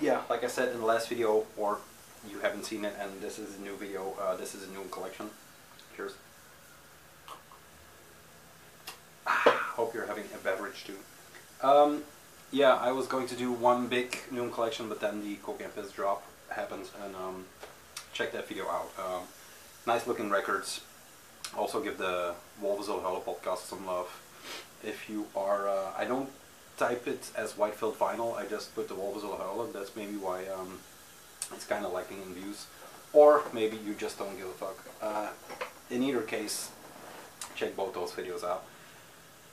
Yeah, like I said in the last video, or you haven't seen it, and this is a new video, this is a new collection. Cheers. Hope you're having a beverage too. Yeah, I was going to do one big Noon collection, but then the Coke and Piss drop happened, and check that video out. Nice looking records. Also give the Wolvesel Hello podcast some love. If you are, I don't type it as white filled vinyl, I just put the Wolvesel Hello, that's maybe why it's kind of lacking in views. Or maybe you just don't give a fuck. In either case, check both those videos out.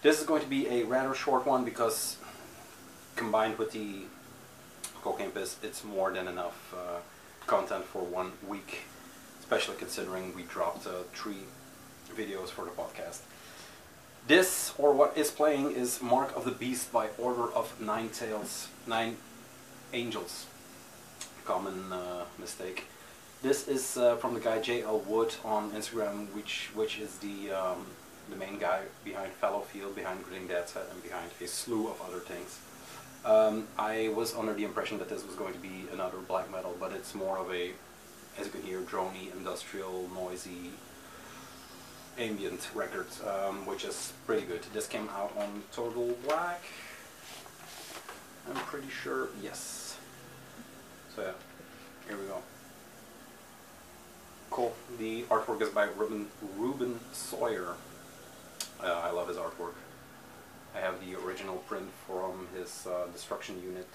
This is going to be a rather short one because combined with the Cocaine Piss, it's more than enough content for 1 week, especially considering we dropped 3 videos for the podcast. This, or what is playing, is Mark of the Beast by Order of Nine Angels. Common mistake. This is from the guy J.L. Wood on Instagram, which is the main guy behind Fallowfield, behind Gritting Dad's Head, and behind a slew of other things. I was under the impression that this was going to be another black metal, but it's more of a, as you can hear, droney, industrial, noisy, ambient record, which is pretty good. This came out on Total Black, I'm pretty sure, yes. So yeah, here we go. Cool. The artwork is by Ruben Sawyer. I love his artwork. I have the original print from his Destruction Unit,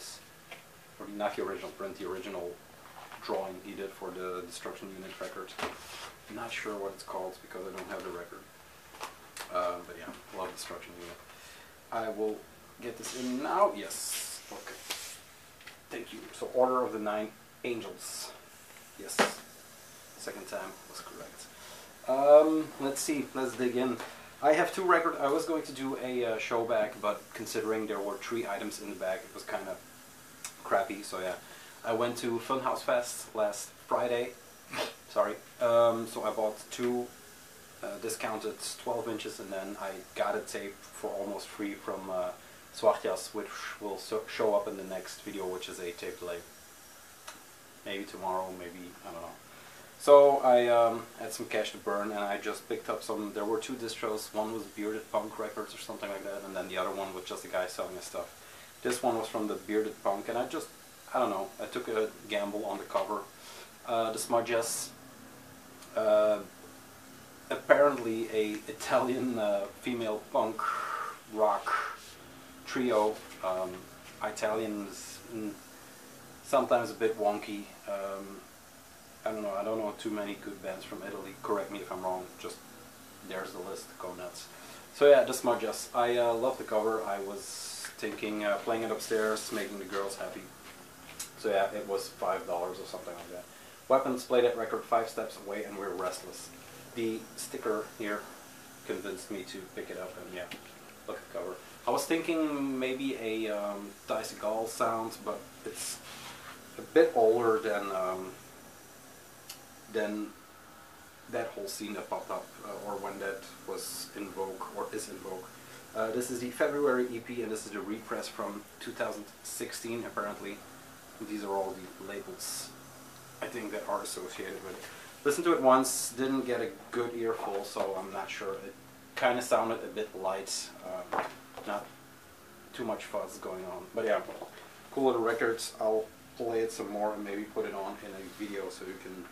or not the original print, the original drawing he did for the Destruction Unit record. I'm not sure what it's called because I don't have the record. But yeah, love Destruction Unit. I will get this in now. Yes. Okay. Thank you. So Order of the Nine Angels. Yes. Second time was correct. Let's see. Let's dig in. I have 2 records. I was going to do a show bag, but considering there were 3 items in the bag, it was kind of crappy. So yeah, I went to Funhouse Fest last Friday. Sorry. So I bought 2 discounted 12 inches, and then I got a tape for almost free from Swartjas, which will show up in the next video, which is a tape delay. Maybe tomorrow, maybe, I don't know. So I had some cash to burn, and I just picked up some. There were 2 distros. One was Bearded Punk Records or something like that, and then the other one was just a guy selling his stuff. This one was from the Bearded Punk, and I don't know, I took a gamble on the cover. The Smudges, apparently a Italian female punk rock trio. Italians, sometimes a bit wonky. I don't know too many good bands from Italy. Correct me if I'm wrong. Just there's the list. Go nuts. So yeah, the Smudges. I love the cover. I was thinking playing it upstairs, making the girls happy. So yeah, it was $5 or something like that. Weapons played at record 5 steps away, and we're restless. The sticker here convinced me to pick it up, and yeah, look at the cover. I was thinking maybe a Dice Gall sound, but it's a bit older than that whole scene that popped up, or when that was in vogue, or is in vogue. This is the February EP, and this is the repress from 2016, apparently. These are all the labels, I think, that are associated with it. Listened to it once, didn't get a good earful, so I'm not sure. It kind of sounded a bit light, not too much fuzz going on. But yeah, cool little records. I'll play it some more and maybe put it on in a video so you can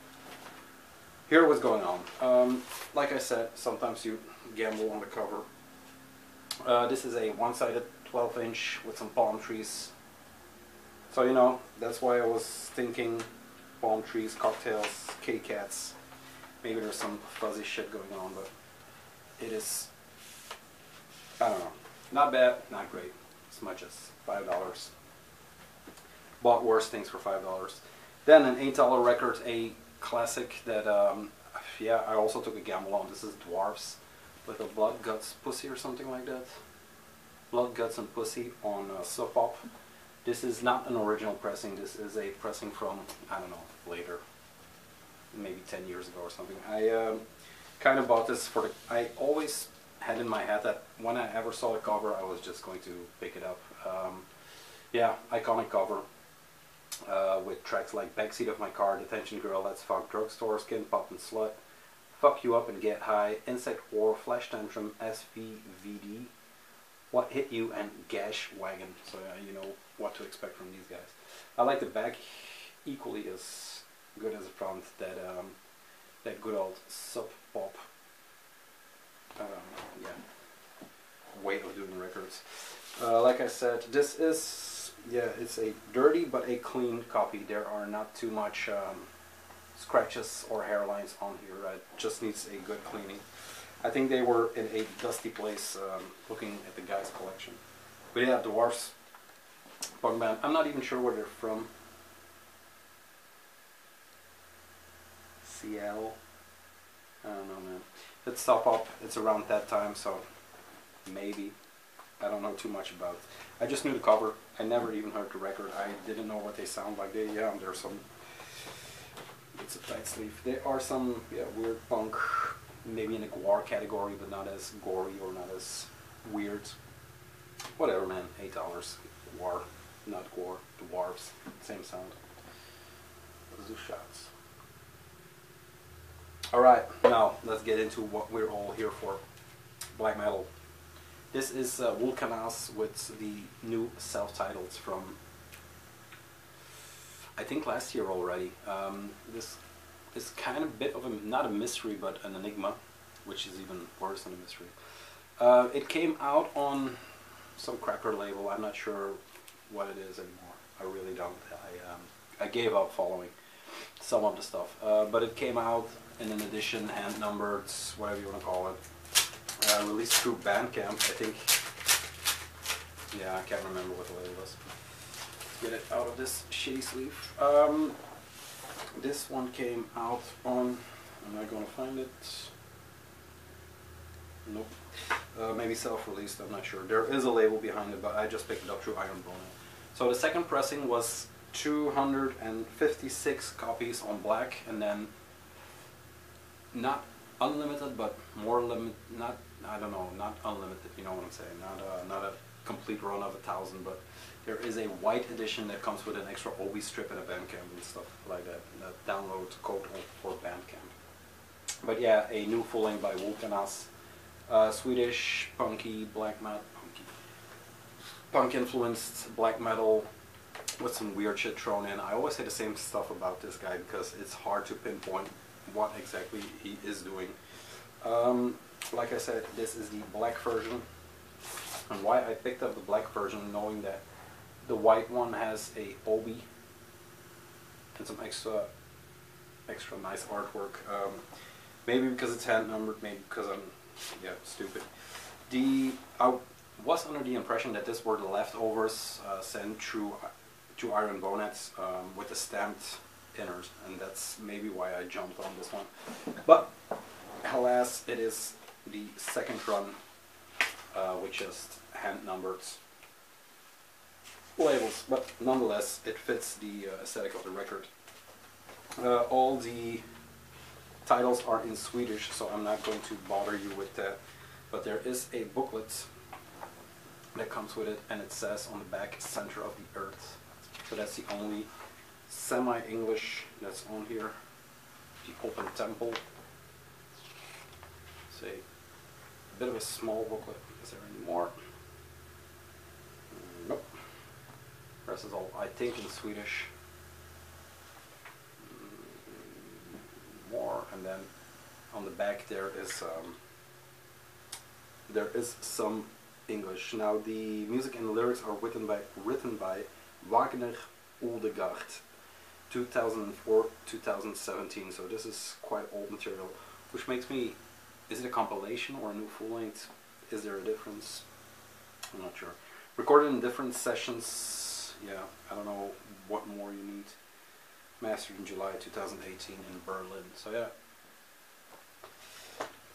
hear what's going on. Like I said, sometimes you gamble on the cover. This is a one-sided 12-inch with some palm trees. So, you know, that's why I was thinking palm trees, cocktails, kitty cats. Maybe there's some fuzzy shit going on, but it is, I don't know, not bad, not great. Smudges, $5. Bought worse things for $5. Then an $8 record, a classic that, yeah, I also took a gamble on. This is Dwarfs with a Blood, Guts, Pussy or something like that. Blood, Guts and Pussy on Sub Pop. This is not an original pressing, this is a pressing from, I don't know, later. Maybe 10 years ago or something. I kind of bought this for the, I always had in my head that when I ever saw the cover I was just going to pick it up. Yeah, iconic cover. with tracks like Backseat of My Car, Detention Girl, Let's Fuck, Drugstore, Skin Pop and Slut, Fuck You Up and Get High, Insect War, Flash Tantrum, SVVD, What Hit You, and Gash Wagon. So you know what to expect from these guys. I like the back equally as good as the front. That good old sub pop, yeah, way of doing records. Like I said, this is, yeah, it's a dirty but a clean copy. There are not too much scratches or hairlines on here. It just needs a good cleaning. I think they were in a dusty place looking at the guy's collection. But yeah, Dwarfs punk band. I'm not even sure where they're from. Seattle. I don't know, man. It's Stop Up. It's around that time, so maybe. I don't know too much about it. I just knew the cover. I never even heard the record. I didn't know what they sound like. There's some. It's a tight sleeve. There are some weird punk, maybe in the Gwar category, but not as gory or not as weird. Whatever, man. $8. Gwar, not Gwar. Dwarves, same sound. Let's do shots. Alright, now let's get into what we're all here for. Black metal. This is Vulcanas with the new self-titled from, I think, last year already. This is kind of a bit of a, not a mystery, but an enigma, which is even worse than a mystery. It came out on some cracker label. I'm not sure what it is anymore. I really don't. I gave up following some of the stuff. But it came out in an edition, hand numbered, whatever you want to call it. Released through Bandcamp, I think. Yeah, I can't remember what the label was. Let's get it out of this shitty sleeve. This one came out on, am I going to find it? Nope. Maybe self-released, I'm not sure. There is a label behind it, but I just picked it up through Ironbone. So the second pressing was 256 copies on black, and then not unlimited, but more limited, not, I don't know, not unlimited, you know what I'm saying, not a complete run of 1,000, but there is a white edition that comes with an extra OB strip and a Bandcamp and stuff like that, download code for Bandcamp. But yeah, a new full length by Vulcanas, Swedish punky black metal, punk influenced black metal with some weird shit thrown in. I always say the same stuff about this guy because it's hard to pinpoint what exactly he is doing. Like I said, this is the black version, and why I picked up the black version, knowing that the white one has a obi and some extra nice artwork. Maybe because it's hand numbered, maybe because I'm stupid. I was under the impression that this were the leftovers sent through to Iron Bonets with the stamped inners, and that's maybe why I jumped on this one. But alas, it is the second run with just hand numbered labels, but nonetheless it fits the aesthetic of the record. All the titles are in Swedish, so I'm not going to bother you with that, but there is a booklet that comes with it, and it says on the back, Center of the Earth. So that's the only semi-English that's on here. The Open Temple. It's a bit of a small booklet. Is there any more? Nope. The rest is all, I think, in Swedish. More, and then on the back there is some English. Now the music and lyrics are written by Wagner Odegaard, 2004-2017. So this is quite old material, which makes me, is it a compilation or a new full length? Is there a difference? I'm not sure. Recorded in different sessions. Yeah, I don't know what more you need. Mastered in July 2018 in Berlin. So yeah,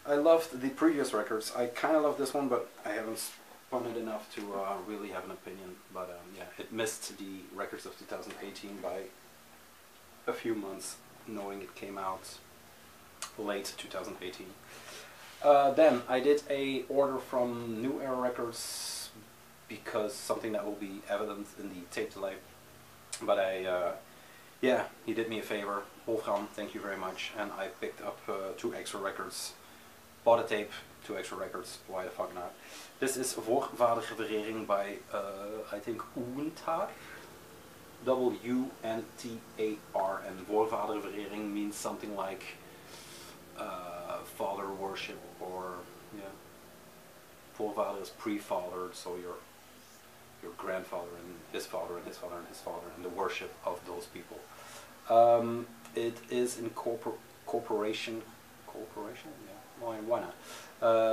I loved the previous records. I kind of love this one, but I haven't spun it enough to really have an opinion. But yeah, it missed the records of 2018 by a few months, knowing it came out late 2018. Then I did a order from New Era Records because something that will be evident in the tape delay. But yeah, he did me a favor. Wolfram, thank you very much. And I picked up 2 extra records. Bought a tape, 2 extra records. Why the fuck not? This is Voorvaderverering by I think Untar. W-N-T-A-R. And Voorvaderverering means something like father worship, or yeah, voorvader is pre-fathered, so your grandfather and his father and his father and his father, and the worship of those people. It is in corporation, yeah, why not?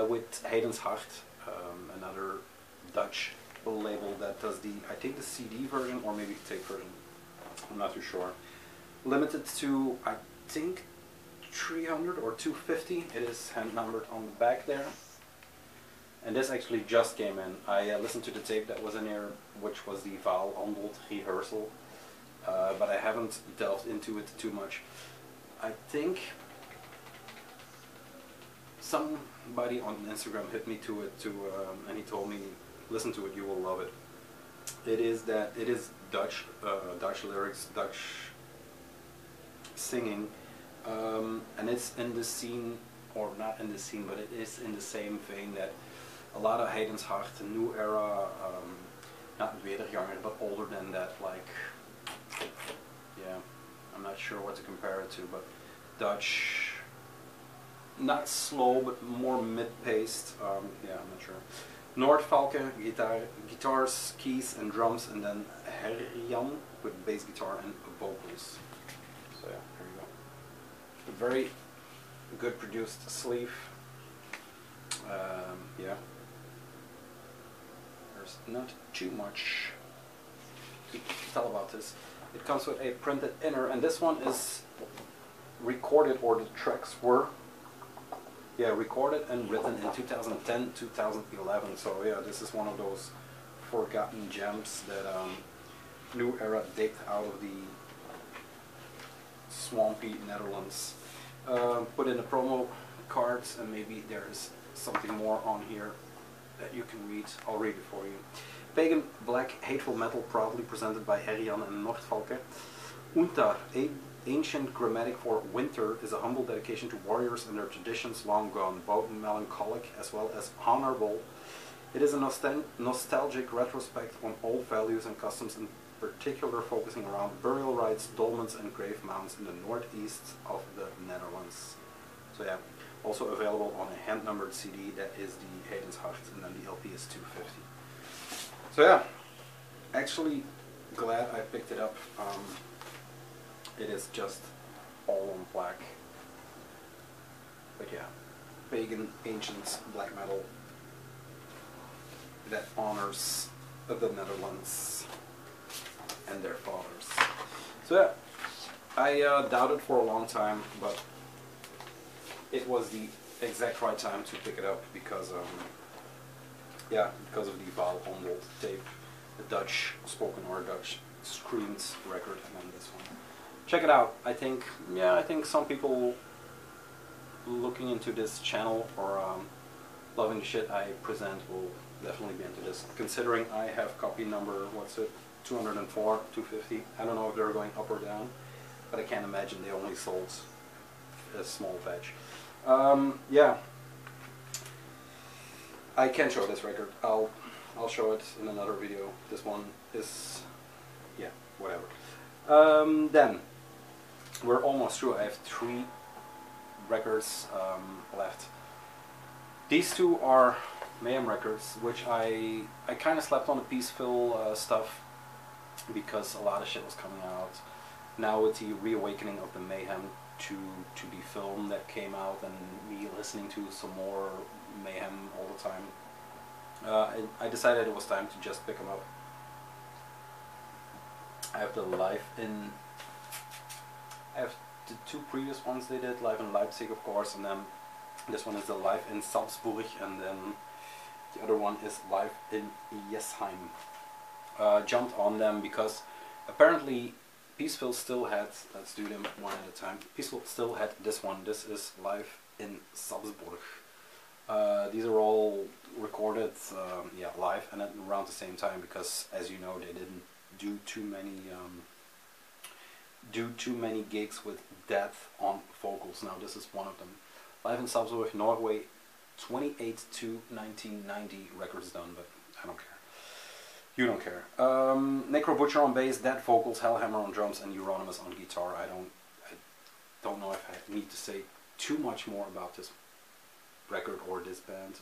With Heiden's Hart, another Dutch label that does the, I think the CD version or maybe tape version, I'm not too sure. Limited to, I think, 300 or 250. It is hand numbered on the back there. And this actually just came in. I listened to the tape that was in here, which was the Vaal Handelt rehearsal, but I haven't delved into it too much. I think somebody on Instagram hit me to it too, and he told me, listen to it, you will love it. It is Dutch, Dutch lyrics, Dutch singing, and it's in the scene, or not in the scene, but it is in the same vein that a lot of Heiden's Hart, the new era, not wederganger, but older than that, like, yeah, I'm not sure what to compare it to, but Dutch, not slow, but more mid-paced, yeah, I'm not sure. Noordvalke, guitars, keys and drums, and then Herjan with bass guitar and vocals. So yeah, here you go. A very good produced sleeve. Yeah. There's not too much to tell about this. It comes with a printed inner, and this one is recorded, or the tracks were, yeah, recorded and written in 2010, 2011. So yeah, this is one of those forgotten gems that new era digged out of the swampy Netherlands. Put in the promo cards, and maybe there is something more on here that you can read. I'll read it for you. Pagan black hateful metal, proudly presented by Herjan and Noordvalke. Untar, ancient grammatic for winter, is a humble dedication to warriors and their traditions long gone, both melancholic as well as honorable. It is a nostalgic retrospect on old values and customs, in particular focusing around burial rites, dolmens and grave mounds in the northeast of the Netherlands. So yeah, also available on a hand-numbered CD that is the Heiden's Hart, and then the LP is 250. So yeah, actually glad I picked it up. It is just all on black. But yeah, pagan, ancient black metal that honors the Netherlands and their fathers. So yeah, I doubted for a long time, but it was the exact right time to pick it up because yeah, because of the Vaal Handelt tape, the Dutch spoken or Dutch screamed record, and then this one. Check it out. I think, yeah, I think some people looking into this channel or loving the shit I present will definitely be into this. Considering I have copy number, what's it, 204, 250. I don't know if they're going up or down, but I can't imagine they only sold a small batch. Yeah, I can show this record. I'll show it in another video. This one is, yeah, whatever. Then we're almost through. I have 3 records left. These 2 are Mayhem records, which I kind of slept on the Peaceful stuff because a lot of shit was coming out. Now with the reawakening of the Mayhem to the film that came out, and me listening to some more Mayhem all the time, I decided it was time to just pick them up. I have the Live in, I have the 2 previous ones they did, Live in Leipzig of course, and then this one is the Live in Salzburg, and then the other one is Live in Jesheim. Jumped on them because apparently Peaceful still had, let's do them one at a time, Peaceful still had this one. This is Live in Salzburg. These are all recorded yeah, live and at around the same time, because as you know they didn't do too many do too many gigs with death on vocals. Now this is one of them. Live in Salzburg, Norway, 28 to 1990 records done, but I don't care. You don't care. Necro Butcher on bass, Dead vocals, Hellhammer on drums, and Euronymous on guitar. I don't know if I need to say too much more about this record or this band.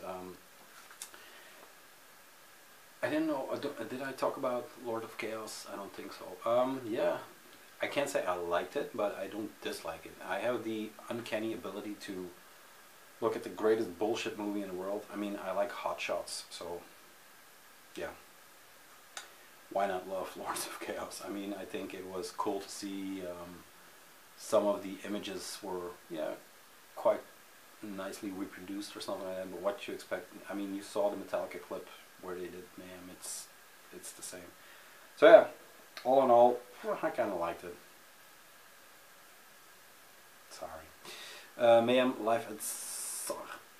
I didn't know. Did I talk about Lord of Chaos? I don't think so. Yeah, I can't say I liked it, but I don't dislike it. I have the uncanny ability to look at the greatest bullshit movie in the world. I mean, I like Hot Shots, so yeah. Why not love Lords of Chaos? I mean, I think it was cool to see. Some of the images were, yeah, quite nicely reproduced or something like that. But what you expect? I mean, you saw the Metallica clip where they did Mayhem. It's the same. So yeah, all in all, well, I kind of liked it. Sorry. Mayhem live at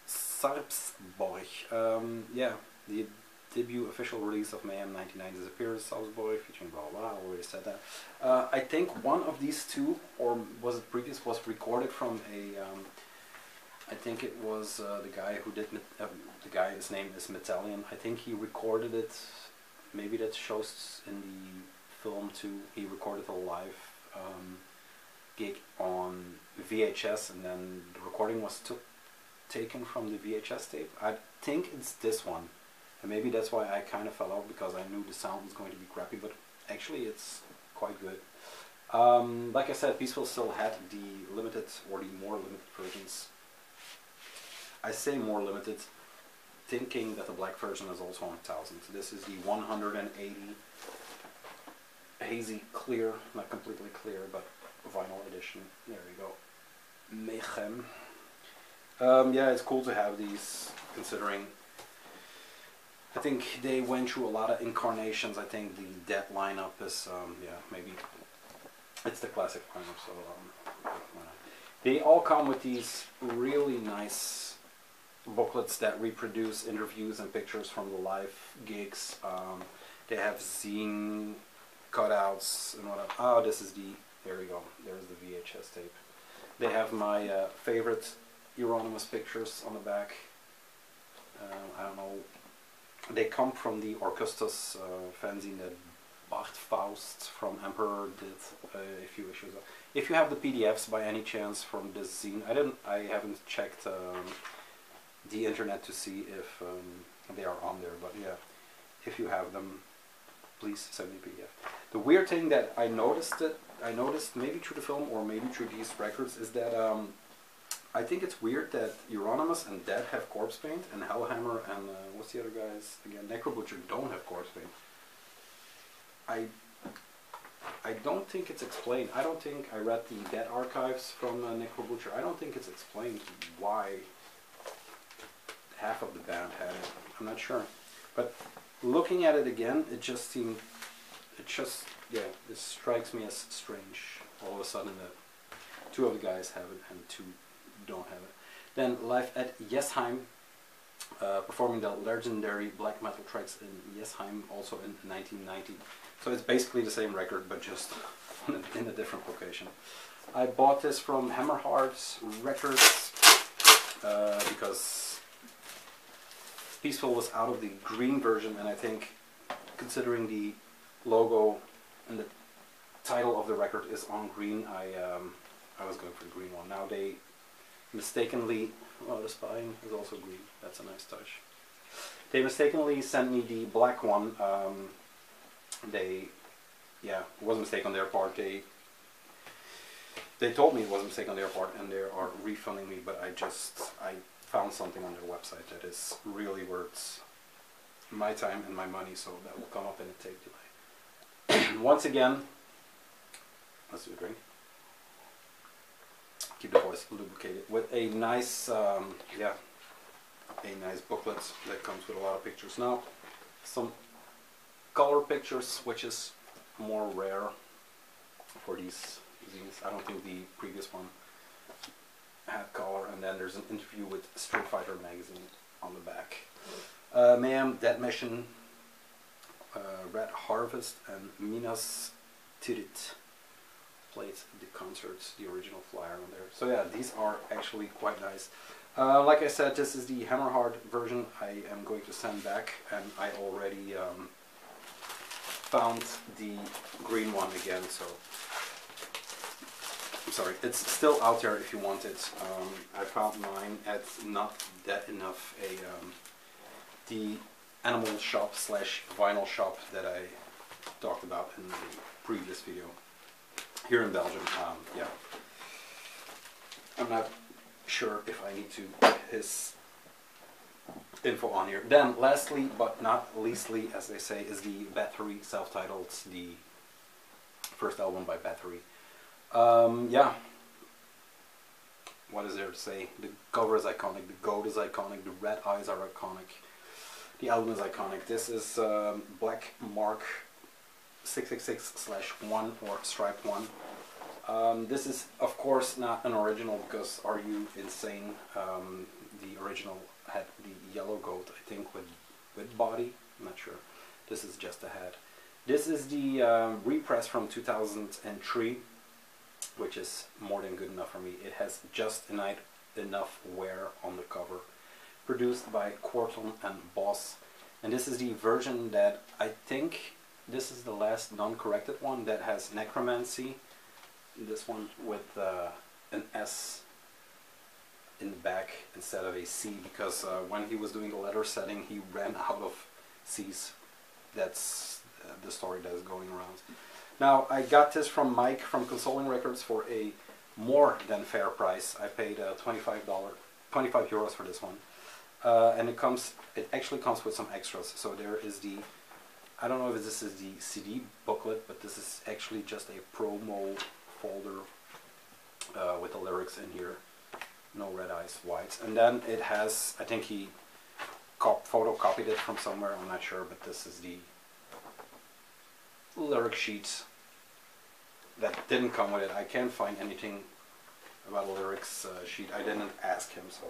Sarpsborg. Yeah, the debut official release of Mayhem 1990's appearance, Salzburg, featuring blah blah blah. I already said that. I think one of these two, or was it previous, was recorded from a. I think it was the guy who did the guy. His name is Metallian. I think he recorded it. Maybe that shows in the film too. He recorded a live gig on VHS, and then the recording was taken from the VHS tape. I think it's this one. And maybe that's why I kind of fell off, because I knew the sound was going to be crappy, but actually it's quite good. Like I said, Peaceful still had the limited, or the more limited versions. I say more limited, thinking that the black version is also on 1000. This is the 180 hazy clear, not completely clear, but vinyl edition. There you go. Mayhem. Yeah, it's cool to have these, considering I think they went through a lot of incarnations. I think the Dead lineup is, yeah, maybe it's the classic lineup, so why not? They all come with these really nice booklets that reproduce interviews and pictures from the live gigs. They have zine cutouts and whatnot. Oh, this is the, there we go, there's the VHS tape. They have my favorite Euronymous pictures on the back. I don't know. They come from the Orchestras fanzine that Bart Faust from Emperor did a few issues. If you have the PDFs by any chance from this zine, I haven't checked the internet to see if they are on there, but yeah, if you have them, please send me a PDF. The weird thing that I noticed maybe through the film or maybe through these records is that I think it's weird that Euronymous and Dead have corpse paint, and Hellhammer and what's the other guys again? Necro Butcher don't have corpse paint. I don't think it's explained. I don't think I read the Dead archives from Necro Butcher. I don't think it's explained why half of the band had it. I'm not sure. But looking at it again, it just yeah, this strikes me as strange. All of a sudden that two of the guys have it and two don't have it. Then live at Jesheim, performing the legendary black metal tracks in Jesheim, also in 1990. So it's basically the same record, but just in a different location. I bought this from Hammerheart's Records because Peaceful was out of the green version, and I think, considering the logo and the title of the record is on green, I was going for the green one. Now they mistakenly, oh, the spine is also green. That's a nice touch. They mistakenly sent me the black one. Yeah, it was a mistake on their part. They told me it was a mistake on their part, and they are refunding me. But I found something on their website that is really worth my time and my money, so that will come up in a tape delay. Once again, let's do a drink. Keep the voice lubricated with a nice, yeah, a nice booklet that comes with a lot of pictures. Now, some color pictures, which is more rare for these zines. I don't think the previous one had color. And then there's an interview with Street Fighter magazine on the back. Mayhem, Dead Mission, Red Harvest, and Minas Tirith. played the concerts, the original flyer on there. So yeah, these are actually quite nice. Like I said, this is the Hammerhard version I am going to send back, and I already found the green one again, so I'm sorry, it's still out there if you want it. I found mine at not that enough the animal shop slash vinyl shop that I talked about in the previous video here in Belgium. Yeah, I'm not sure if I need to put his info on here. Then lastly but not leastly, as they say, is the Bathory self-titled, the first album by Bathory. Yeah, what is there to say? The cover is iconic, the goat is iconic, the red eyes are iconic, the album is iconic. This is Black Mark 666/1 or Stripe 1. This is of course not an original, because are you insane? The original had the yellow goat, I think, with body. I'm not sure. This is just a head. This is the repress from 2003, which is more than good enough for me. It has just enough wear on the cover. Produced by Quorthon and Boss, and this is the version that I think this is the last non-corrected one that has necromancy. This one with an S in the back instead of a C, because when he was doing the letter setting he ran out of C's. That's the story that is going around. Now, I got this from Mike from Consoling Records for a more than fair price. I paid €25 for this one. And it actually comes with some extras. So there is the, I don't know if this is the CD booklet, but this is actually just a promo folder with the lyrics in here. No red eyes, whites. And then it has, I think he photocopied it from somewhere, I'm not sure, but this is the lyric sheet that didn't come with it. I can't find anything about a lyrics sheet. I didn't ask him, so.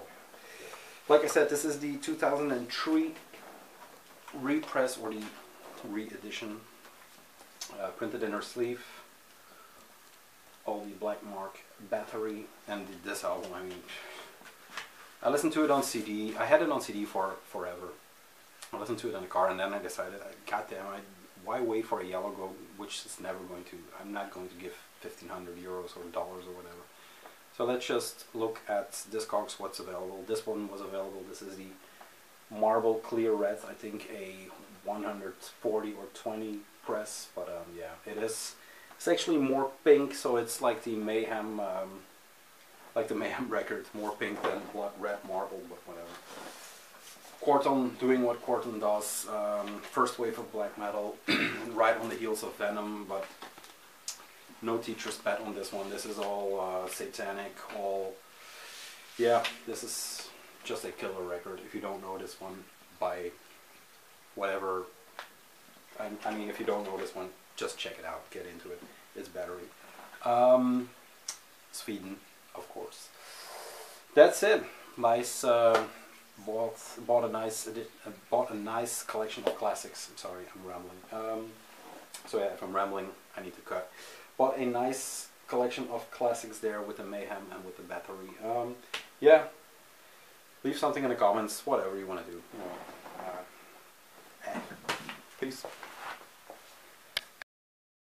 Like I said, this is the 2003 repress, or the re-edition, printed inner sleeve. All the Black Mark Bathory, and this album, I mean, I listened to it on CD. I had it on CD for forever. I listened to it in the car, and then I decided, goddamn, why wait for a yellow goat, which is never going to, I'm not going to give 1,500 euros or dollars or whatever. So let's just look at Discogs, what's available. This one was available. This is the Marble Clear Red, I think a 140 or 20 press, but yeah, it is. It's actually more pink, so it's like the Mayhem record, more pink than Blood Red Marble, but whatever. Quorthon doing what Quorthon does. First wave of black metal, right on the heels of Venom, but no teacher's pet on this one. This is all satanic, all, yeah, this is just a killer record. If you don't know this one by whatever, I mean, if you don't know this one, just check it out, get into it. It's Bathory. Sweden, of course. That's it. Nice. Bought a nice collection of classics. I'm sorry, I'm rambling. So yeah, if I'm rambling, I need to cut. Bought a nice collection of classics there with the Mayhem and with the Bathory. Yeah, leave something in the comments, whatever you want to do. You know, peace.